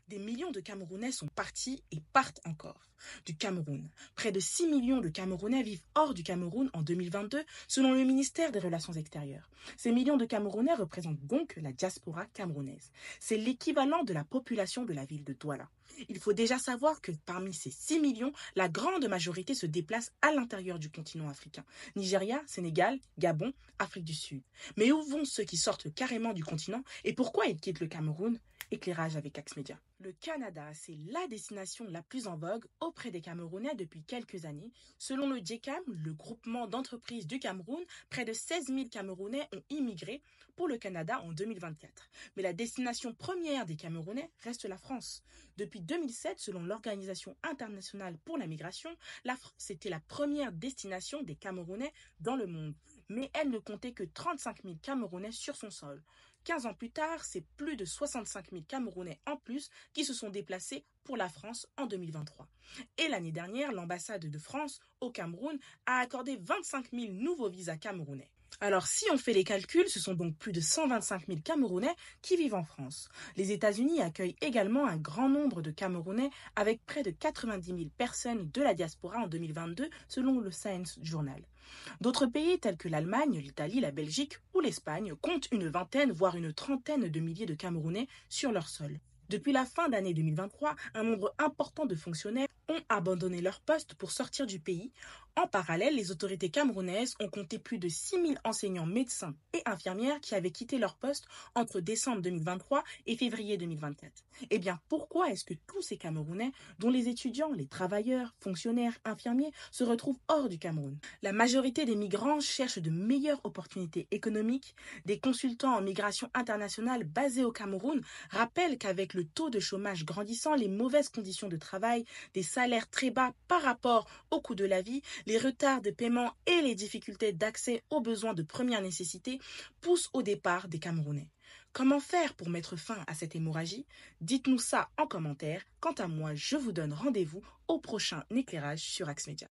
Des millions de Camerounais sont partis et partent encore du Cameroun. Près de 6 millions de Camerounais vivent hors du Cameroun en 2022, selon le ministère des Relations extérieures. Ces millions de Camerounais représentent donc la diaspora camerounaise. C'est l'équivalent de la population de la ville de Douala. Il faut déjà savoir que parmi ces 6 millions, la grande majorité se déplace à l'intérieur du continent africain. Nigeria, Sénégal, Gabon, Afrique du Sud. Mais où vont ceux qui sortent carrément du continent et pourquoi ils quittent le Cameroun? Éclairage avec Axe Media. Le Canada, c'est la destination la plus en vogue auprès des Camerounais depuis quelques années. Selon le GECAM, le groupement d'entreprises du Cameroun, près de 16 000 Camerounais ont immigré pour le Canada en 2024. Mais la destination première des Camerounais reste la France. Depuis 2007, selon l'Organisation internationale pour la migration, la France était la première destination des Camerounais dans le monde. Mais elle ne comptait que 35 000 Camerounais sur son sol. 15 ans plus tard, c'est plus de 65 000 Camerounais en plus qui se sont déplacés pour la France en 2023. Et l'année dernière, l'ambassade de France au Cameroun a accordé 25 000 nouveaux visas camerounais. Alors si on fait les calculs, ce sont donc plus de 125 000 Camerounais qui vivent en France. Les États-Unis accueillent également un grand nombre de Camerounais avec près de 90 000 personnes de la diaspora en 2022 selon le Science Journal. D'autres pays tels que l'Allemagne, l'Italie, la Belgique ou l'Espagne comptent une vingtaine voire une trentaine de milliers de Camerounais sur leur sol. Depuis la fin d'année 2023, un nombre important de fonctionnaires ont abandonné leur poste pour sortir du pays. En parallèle, les autorités camerounaises ont compté plus de 6 000 enseignants, médecins et infirmières qui avaient quitté leur poste entre décembre 2023 et février 2024. Eh bien, pourquoi est-ce que tous ces Camerounais, dont les étudiants, les travailleurs, fonctionnaires, infirmiers, se retrouvent hors du Cameroun? La majorité des migrants cherchent de meilleures opportunités économiques. Des consultants en migration internationale basés au Cameroun rappellent qu'avec le taux de chômage grandissant, les mauvaises conditions de travail, des salaires très bas par rapport au coût de la vie, les retards de paiement et les difficultés d'accès aux besoins de première nécessité poussent au départ des Camerounais. Comment faire pour mettre fin à cette hémorragie? Dites-nous ça en commentaire. Quant à moi, je vous donne rendez-vous au prochain éclairage sur Axe Media.